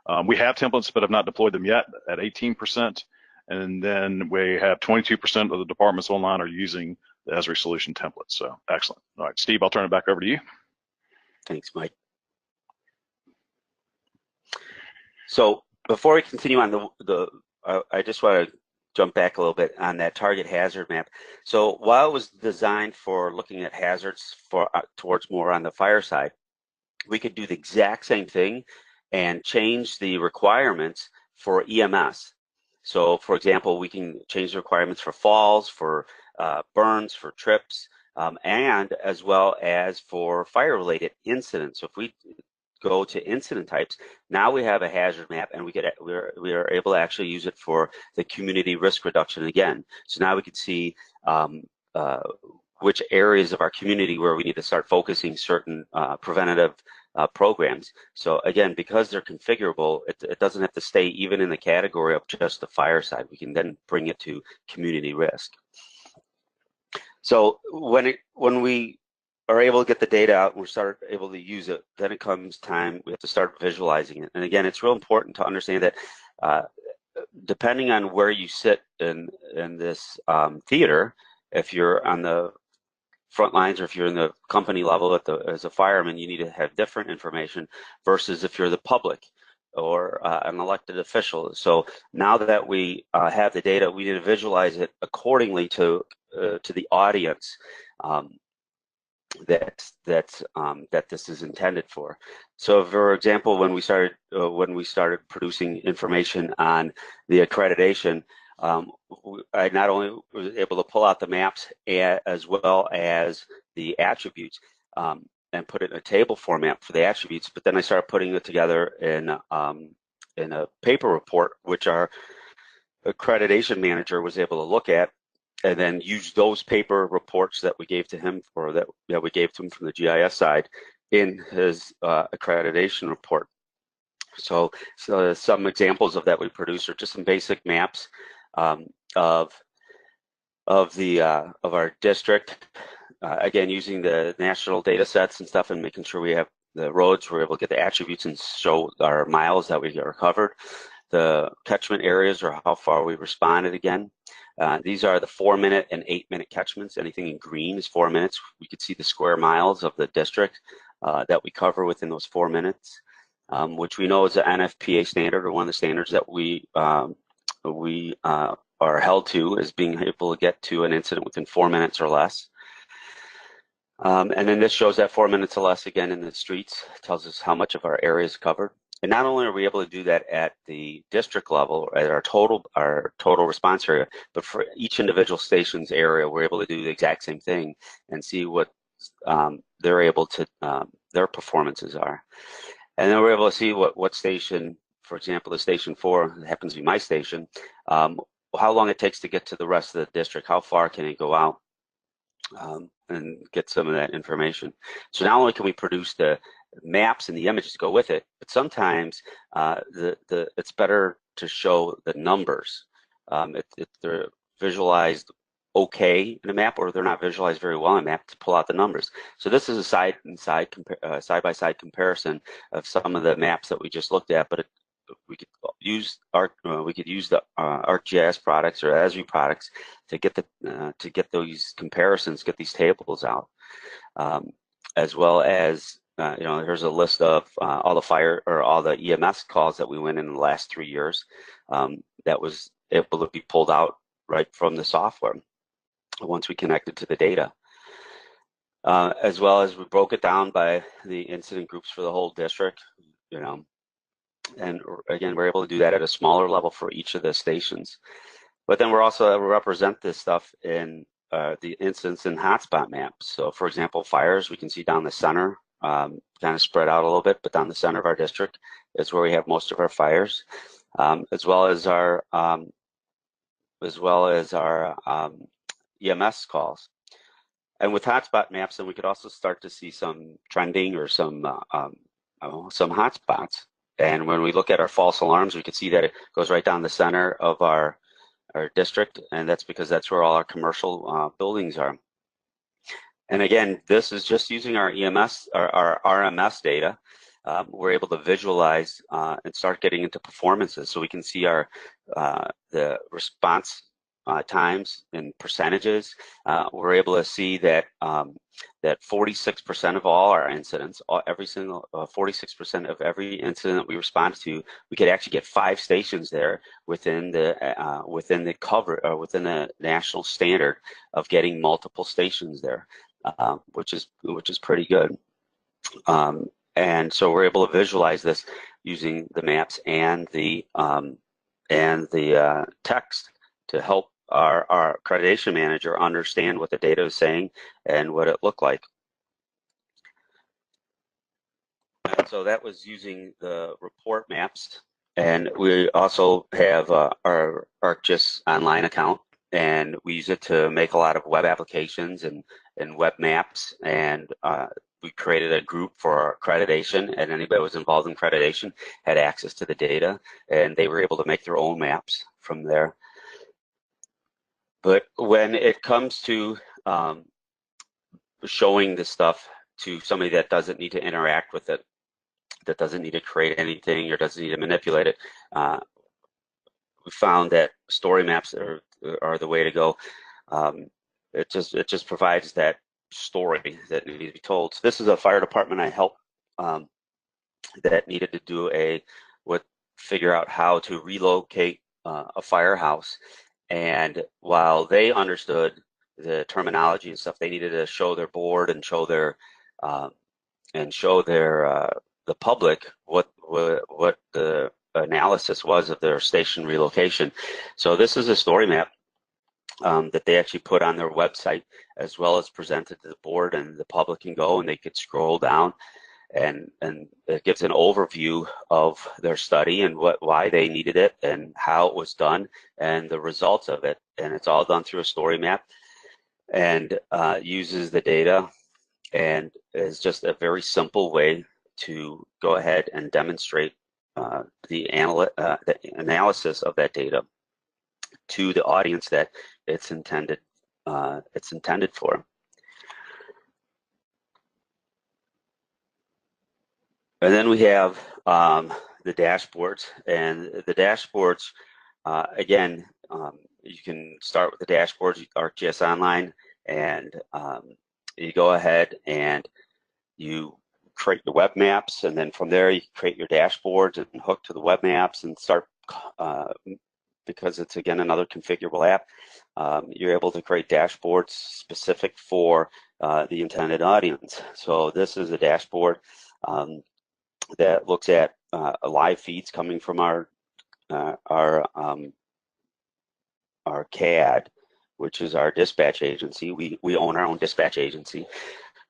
them. We have templates, but have not deployed them yet at 18%. And then we have 22% of the departments online are using the Esri solution templates. So excellent. All right, Steve, I'll turn it back over to you. Thanks, Mike. So before we continue on I just want to jump back a little bit on that target hazard map. So while it was designed for looking at hazards for towards more on the fire side, we could do the exact same thing and change the requirements for EMS. So for example, we can change the requirements for falls, for burns, for trips, and as well as for fire-related incidents. So if we go to incident types, now we have a hazard map, and we are able to actually use it for the community risk reduction again. So now we can see which areas of our community where we need to start focusing certain preventative programs. So again, because they're configurable, it doesn't have to stay even in the category of just the fire side. We can then bring it to community risk. So when we are able to get the data out and we start able to use it, then it comes time, we have to start visualizing it. And again, it's real important to understand that depending on where you sit in this theater, if you're on the front lines or if you're in the company level as a fireman, you need to have different information versus if you're the public or an elected official. So now that we have the data, we need to visualize it accordingly to the audience that this is intended for. So, for example, when we started producing information on the accreditation, I not only was able to pull out the maps as well as the attributes and put it in a table format for the attributes, but then I started putting it together in a paper report, which our accreditation manager was able to look at, and then use those paper reports that we gave to him, or that we gave to him from the GIS side, in his accreditation report. So some examples of that we produce are just some basic maps of our district. Again, using the national data sets and stuff, and making sure we have the roads, we're able to get the attributes and show our miles that we are covered. The catchment areas, or how far we responded again. These are the 4-minute and 8-minute catchments. Anything in green is 4 minutes. We could see the square miles of the district that we cover within those 4 minutes, which we know is an NFPA standard, or one of the standards that we are held to, as being able to get to an incident within 4 minutes or less. And then this shows that 4 minutes or less again in the streets. It tells us how much of our area is covered. And not only are we able to do that at the district level, at our total response area, but for each individual station's area, we're able to do the exact same thing and see what they're able to, their performances are. And then we're able to see what station for example, the station 4, that happens to be my station, how long it takes to get to the rest of the district, how far can it go out, and get some of that information. So not only can we produce the maps and the images to go with it, but sometimes it's better to show the numbers. If they're visualized okay in a map, or they're not visualized very well in a map, to pull out the numbers. So this is a side-by-side comparison of some of the maps that we just looked at, but we could use the ArcGIS products or Esri products to get those comparisons, get these tables out, as well as here's a list of all the fire or all the EMS calls that we went in the last 3 years. That was able to be pulled out right from the software once we connected to the data. As well as we broke it down by the incident groups for the whole district, and again, we're able to do that at a smaller level for each of the stations. But then we're also able to represent this stuff in the incidents and hotspot maps. So for example, fires, we can see down the center, kind of spread out a little bit, but down the center of our district is where we have most of our fires, as well as our EMS calls. And with hotspot maps, then we could also start to see some trending or some hotspots. And when we look at our false alarms, we can see that it goes right down the center of our district, and that's because that's where all our commercial buildings are. And again, this is just using our EMS, our RMS data. We're able to visualize and start getting into performances, so we can see the response times and percentages. We're able to see that 46% of all our incidents, 46% of every incident that we respond to, we could actually get 5 stations there within the cover or within the national standard of getting multiple stations there, which is pretty good. And so we're able to visualize this using the maps and the text to help our accreditation manager understand what the data is saying and what it looked like. And so that was using the report maps. And we also have our ArcGIS online account, and we use it to make a lot of web applications and web maps. And we created a group for our accreditation, and anybody who was involved in accreditation had access to the data, and they were able to make their own maps from there. But when it comes to showing this stuff to somebody that doesn't need to interact with it, that doesn't need to create anything or doesn't need to manipulate it, we found that story maps are the way to go. It just provides that story that needs to be told. So this is a fire department I helped that needed to do figure out how to relocate a firehouse. And while they understood the terminology and stuff, they needed to show their board and show their the public what the analysis was of their station relocation. So this is a story map that they actually put on their website, as well as presented to the board, and the public can go and they could scroll down, and it gives an overview of their study and why they needed it and how it was done and the results of it. And it's all done through a story map, and uses the data, and is just a very simple way to go ahead and demonstrate the analysis of that data to the audience that it's intended for. And then we have the dashboards, and the dashboards, again, you can start with the dashboards, ArcGIS Online, and you go ahead and you create your web maps, and then from there you create your dashboards and hook to the web maps and start, because it's again another configurable app, you're able to create dashboards specific for the intended audience. So this is a dashboard that looks at live feeds coming from our CAD, which is our dispatch agency. We own our own dispatch agency,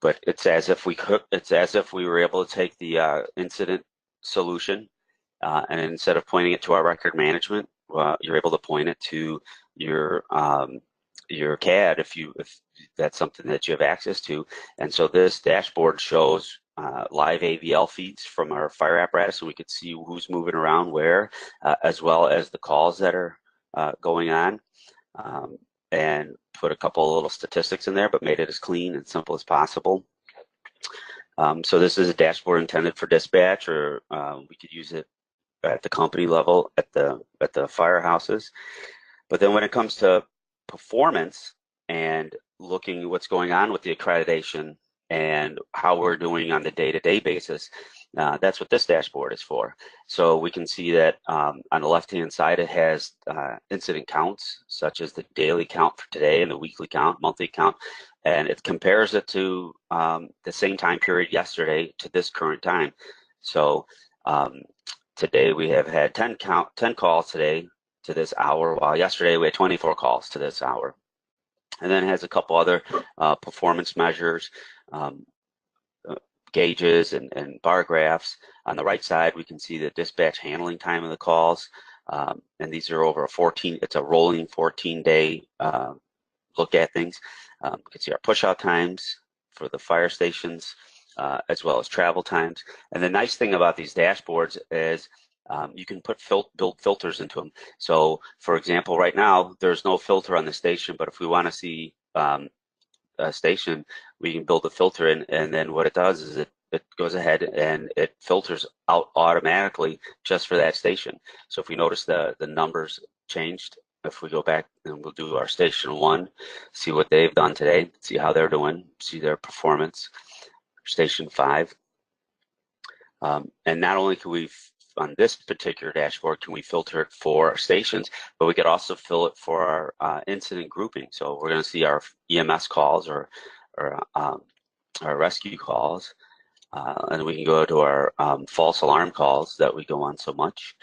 but it's as if we were able to take the incident solution And instead of pointing it to our record management, you're able to point it to your CAD if that's something that you have access to. And so this dashboard shows live AVL feeds from our fire apparatus, so we could see who's moving around where, as well as the calls that are going on, and put a couple of little statistics in there, but made it as clean and simple as possible. So this is a dashboard intended for dispatch, or we could use it at the company level at the firehouses. But then when it comes to performance and looking what's going on with the accreditation and how we're doing on the day-to-day basis, that's what this dashboard is for. So we can see that on the left-hand side, it has incident counts, such as the daily count for today and the weekly count, monthly count, and it compares it to the same time period yesterday to this current time. So today we have had 10 calls today to this hour, while yesterday we had 24 calls to this hour. And then it has a couple other performance measures, gauges and bar graphs. On the right side, we can see the dispatch handling time of the calls. And these are over it's a rolling 14-day look at things. You can see our push-out times for the fire stations, as well as travel times. And the nice thing about these dashboards is you can build filters into them. So, for example, right now there's no filter on the station, but if we want to see a station, we can build a filter in, and then what it does is it goes ahead and it filters out automatically just for that station. So if we notice the numbers changed, if we go back and we'll do our station 1, see what they've done today, see how they're doing, see their performance. Station 5, and not only can we on this particular dashboard can we filter it for our stations, but we could also fill it for our incident grouping. So we're going to see our EMS calls or our rescue calls, and we can go to our false alarm calls that we go on so much.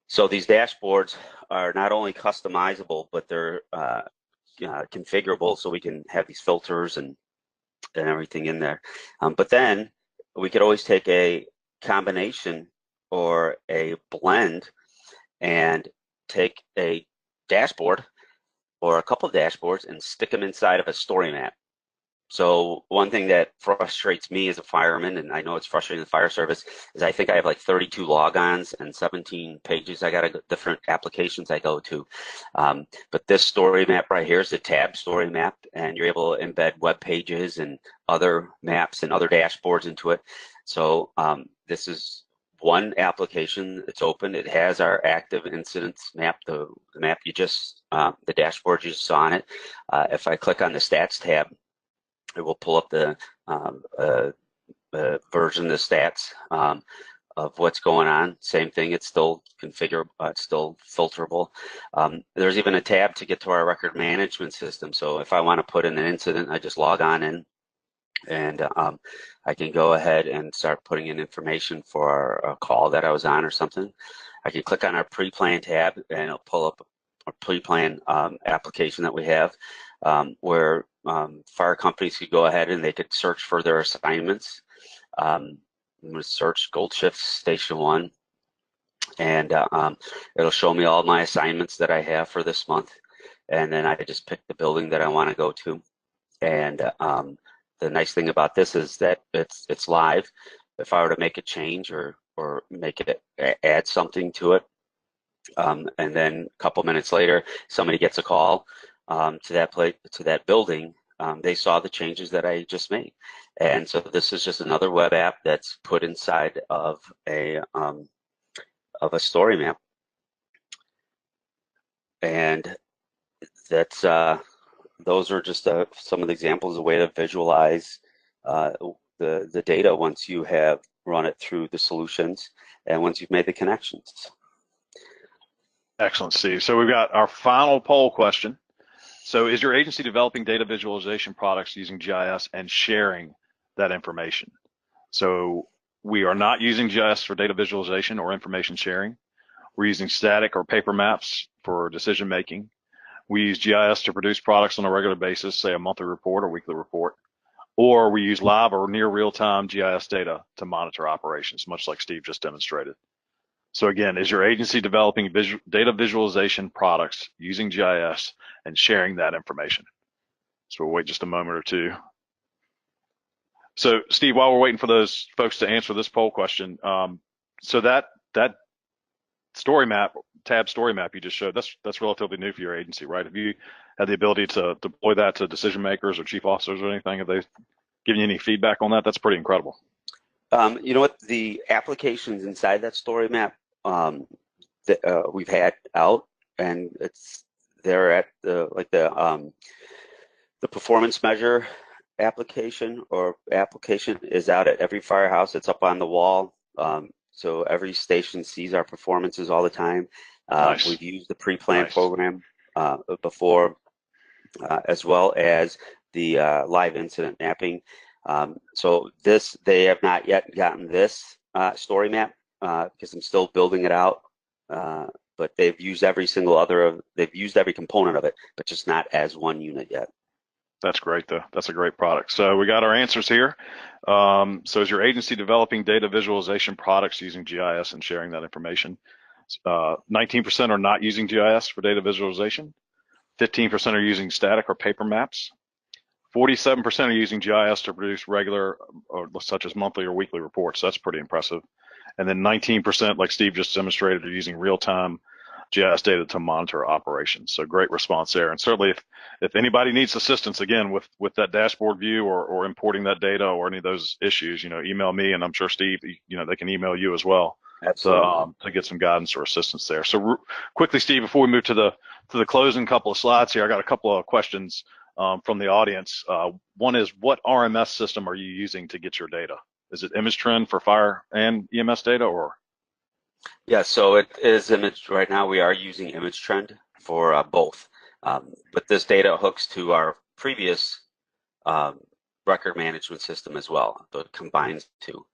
So these dashboards are not only customizable, but they're configurable, so we can have these filters and everything in there. But then we could always take a combination or a blend and take a dashboard or a couple of dashboards and stick them inside of a story map. So one thing that frustrates me as a fireman, and I know it's frustrating the fire service, is I think I have like 32 logons and 17 pages. I got different applications I go to. But this story map right here is the tab story map, and you're able to embed web pages and other maps and other dashboards into it. So this is one application. It's open. It has our active incidents map, the map you just, the dashboard you just saw on it. If I click on the stats tab, it will pull up the version, the stats of what's going on. Same thing, it's still configurable, it's still filterable. There's even a tab to get to our record management system. So if I want to put in an incident, I just log on in, and I can go ahead and start putting in information for a call that I was on or something. I can click on our pre-plan tab, and it'll pull up a pre-plan application that we have, where fire companies could go ahead and they could search for their assignments. I'm going to search Gold Shift Station 1, and it'll show me all my assignments that I have for this month, and then I just pick the building that I want to go to. And the nice thing about this is that it's live. If I were to make a change or make it add something to it, and then a couple minutes later somebody gets a call to that building, they saw the changes that I just made. And so this is just another web app that's put inside of a story map. And that's those are just some of the examples, a way to visualize the data once you have run it through the solutions and once you've made the connections. Excellent, Steve. So we've got our final poll question. So is your agency developing data visualization products using GIS and sharing that information? So we are not using GIS for data visualization or information sharing. We're using static or paper maps for decision making. We use GIS to produce products on a regular basis, say a monthly report or weekly report, or we use live or near real-time GIS data to monitor operations, much like Steve just demonstrated. So again, is your agency developing data visualization products using GIS and sharing that information? So we'll wait just a moment or two. So Steve, while we're waiting for those folks to answer this poll question, so that story map, tab story map you just showed, that's relatively new for your agency, right? Have you had the ability to deploy that to decision makers or chief officers or anything? Have they given you any feedback on that? That's pretty incredible. You know what? The applications inside that story map that we've had out, and they're at the performance measure application is out at every firehouse. It's up on the wall. So every station sees our performances all the time. Nice. We've used the pre-planned program before, as well as the live incident mapping. So they have not yet gotten this story map because I'm still building it out. But they've used every component of it, but just not as one unit yet. That's great, though. That's a great product. So we got our answers here. So is your agency developing data visualization products using GIS and sharing that information? 19% are not using GIS for data visualization. 15% are using static or paper maps. 47% are using GIS to produce regular, or such as monthly or weekly reports. That's pretty impressive. And then 19%, like Steve just demonstrated, are using real-time GIS data to monitor operations. So great response there. And certainly if anybody needs assistance, again, with that dashboard view or importing that data or any of those issues, email me, and I'm sure Steve, they can email you as well. Absolutely. To get some guidance or assistance there. So quickly, Steve, before we move to the closing couple of slides here, I got a couple of questions from the audience. One is, what RMS system are you using to get your data? Is it ImageTrend for fire and EMS data, or? Yeah, so it is right now we are using ImageTrend for both. But this data hooks to our previous record management system as well, so it combines two.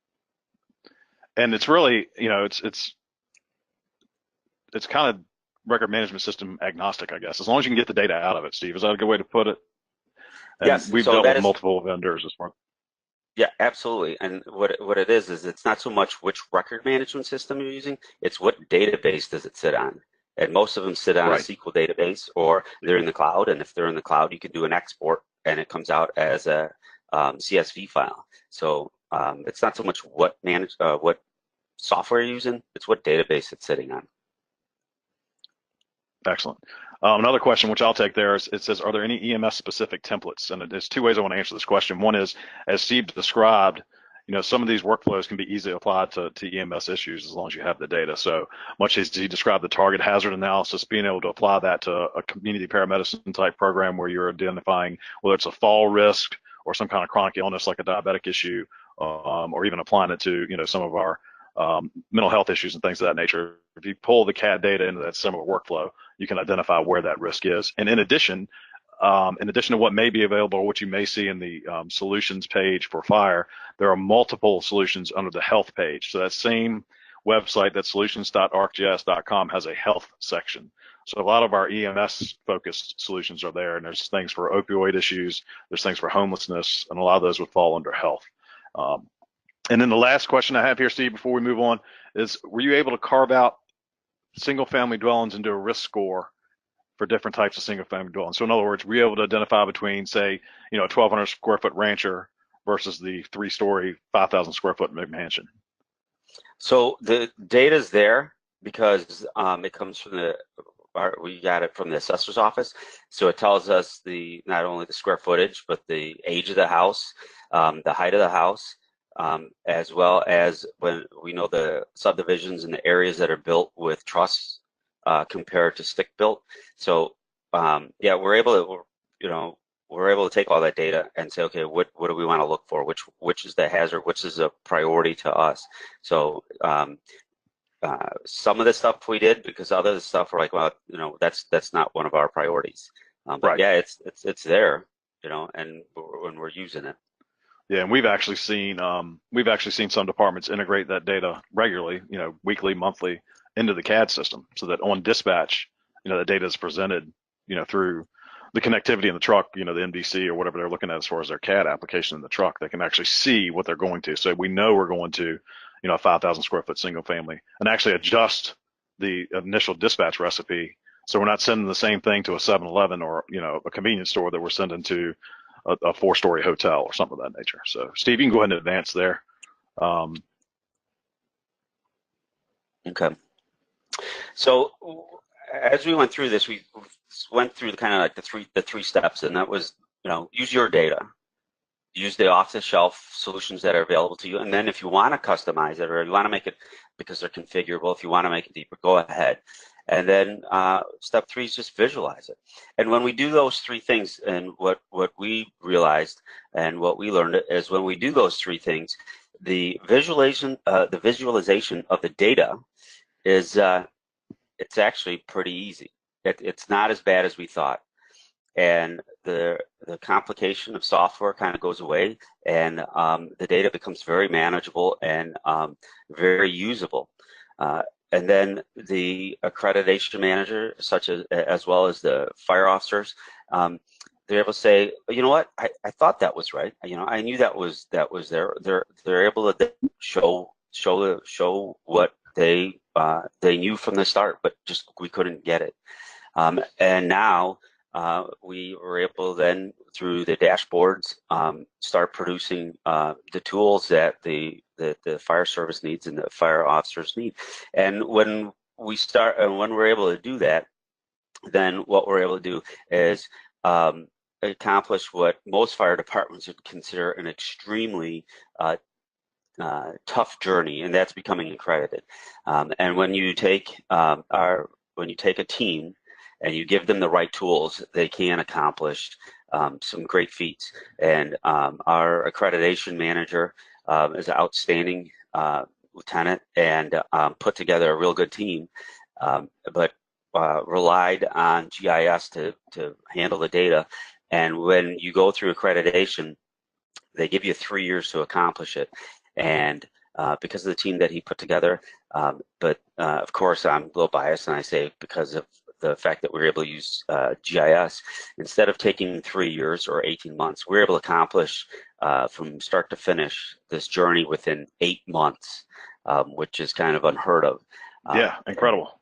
And it's really, it's kind of record management system agnostic, I guess, as long as you can get the data out of it. Steve, is that a good way to put it? And yes, we've dealt with multiple vendors as far. Yeah, absolutely. And what it is it's not so much which record management system you're using, it's what database does it sit on. And most of them sit on a SQL database, or they're in the cloud. And if they're in the cloud, you can do an export and it comes out as a CSV file. So it's not so much what software you're using, it's what database it's sitting on. Excellent. Another question, which I'll take there, is it says, are there any EMS specific templates? And there's two ways I want to answer this question. One is, as Steve described, some of these workflows can be easily applied to EMS issues as long as you have the data. So much as he described the target hazard analysis, being able to apply that to a community paramedicine type program where you're identifying whether it's a fall risk or some kind of chronic illness like a diabetic issue, or even applying it to some of our mental health issues and things of that nature. If you pull the CAD data into that similar workflow, you can identify where that risk is. And in addition to what may be available or what you may see in the solutions page for fire, there are multiple solutions under the health page. So that same website, that solutions.arcgis.com, has a health section. So a lot of our EMS focused solutions are there, and there's things for opioid issues, there's things for homelessness, and a lot of those would fall under health. And then the last question I have here, Steve, before we move on, is were you able to carve out single family dwellings into a risk score for different types of single family dwellings? So in other words, were you able to identify between, say, a 1,200 square foot rancher versus the 3-story, 5,000 square foot mansion? So the data's there because it comes from we got it from the assessor's office. So it tells us not only the square footage, but the age of the house, the height of the house, as well as when we know the subdivisions and the areas that are built with truss compared to stick built. So yeah, we're able to take all that data and say, okay, what do we want to look for? Which is the hazard? Which is a priority to us? So some of the stuff we did, because other stuff we're like, well, that's not one of our priorities. But yeah, it's there, and when we're using it. Yeah, and we've actually seen some departments integrate that data regularly, weekly, monthly, into the CAD system, so that on dispatch, the data is presented, through the connectivity in the truck, the MDC or whatever they're looking at as far as their CAD application in the truck. They can actually see what they're going to. So we know we're going to, you know, a 5,000 square foot single family, and actually adjust the initial dispatch recipe. So we're not sending the same thing to a 7-Eleven or, you know, a convenience store that we're sending to a 4-story hotel or something of that nature. So Steve, you can go ahead and advance there. Okay. So as we went through this, we went through kind of like the three steps, and that was, you know, use your data, use the off-the-shelf solutions that are available to you, and then if you want to customize it or you want to make it because they're configurable, if you want to make it deeper, go ahead. And then step 3 is just visualize it. And when we do those 3 things, and what we realized and what we learned is when we do those 3 things, the visualization of the data is it's actually pretty easy. It's not as bad as we thought, and the complication of software kind of goes away, and the data becomes very manageable and very usable. And then the accreditation manager, such as well as the fire officers, they're able to say, you know what, I thought that was right. You know, I knew that was there. They're able to show what they knew from the start, but just we couldn't get it. And now we were able then through the dashboards start producing the tools that the fire service needs and the fire officers need. And when we're able to do that, then what we're able to do is accomplish what most fire departments would consider an extremely tough journey, and that's becoming accredited. And when you take a team and you give them the right tools, they can accomplish some great feats. And our accreditation manager is an outstanding lieutenant and put together a real good team, but relied on GIS to handle the data. And when you go through accreditation, they give you 3 years to accomplish it. And because of the team that he put together, but of course I'm a little biased and I say because of the fact that we were able to use GIS, instead of taking 3 years or 18 months, we were able to accomplish from start to finish this journey within 8 months, which is kind of unheard of. Yeah, incredible.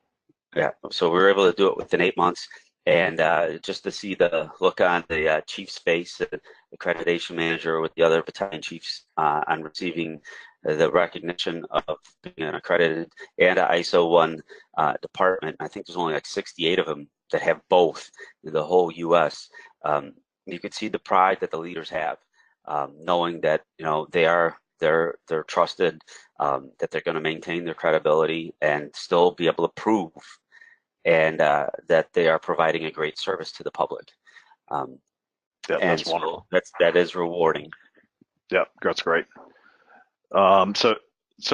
Yeah, so we were able to do it within 8 months, and just to see the look on the chief's face, the accreditation manager with the other battalion chiefs on receiving the recognition of being an accredited and an ISO 1 department. I think there's only like 68 of them that have both in the whole U.S. You could see the pride that the leaders have, knowing that, you know, they're trusted, that they're going to maintain their credibility and still be able to prove, and that they are providing a great service to the public. Yeah, and that's so wonderful. that is rewarding. Yeah, that's great. So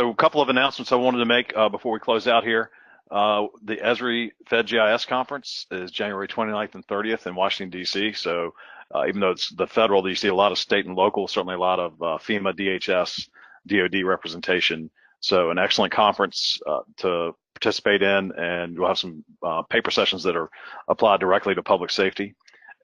a couple of announcements I wanted to make before we close out here. The Esri Fed GIS conference is January 29th and 30th in Washington, D.C. So even though it's the federal, you see a lot of state and local, certainly a lot of FEMA, DHS, DOD representation. So an excellent conference to participate in, and we'll have some paper sessions that are applied directly to public safety.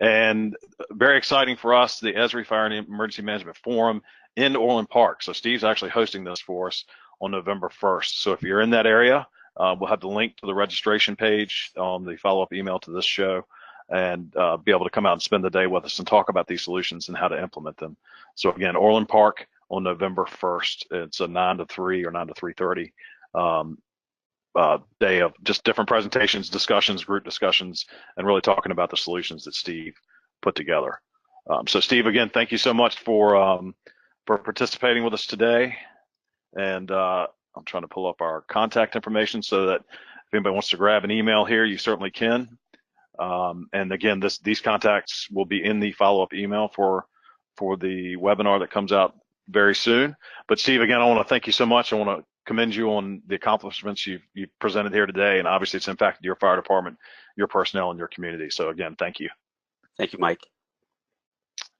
And very exciting for us, the Esri Fire and Emergency Management Forum in Orland Park. So Steve's actually hosting this for us on November 1st. So if you're in that area, we'll have the link to the registration page on the follow-up email to this show, and be able to come out and spend the day with us and talk about these solutions and how to implement them. So again, Orland Park on November 1st. It's a 9 to 3 or 9 to 3:30 day of just different presentations, discussions, group discussions, and really talking about the solutions that Steve put together. So Steve, again, thank you so much for participating with us today. And I'm trying to pull up our contact information so that if anybody wants to grab an email here, you certainly can. And again, these contacts will be in the follow-up email for the webinar that comes out very soon. But Steve, again, I want to thank you so much. I want to commend you on the accomplishments you've presented here today, and obviously it's impacted your fire department, your personnel, and your community. So again, thank you. Thank you, Mike.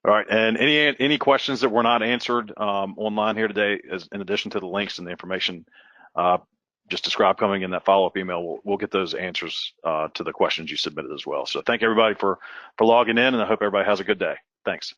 All right, and any questions that were not answered online here today, in addition to the links and the information just described coming in that follow-up email, we'll get those answers to the questions you submitted as well. So thank everybody for logging in, and I hope everybody has a good day. Thanks.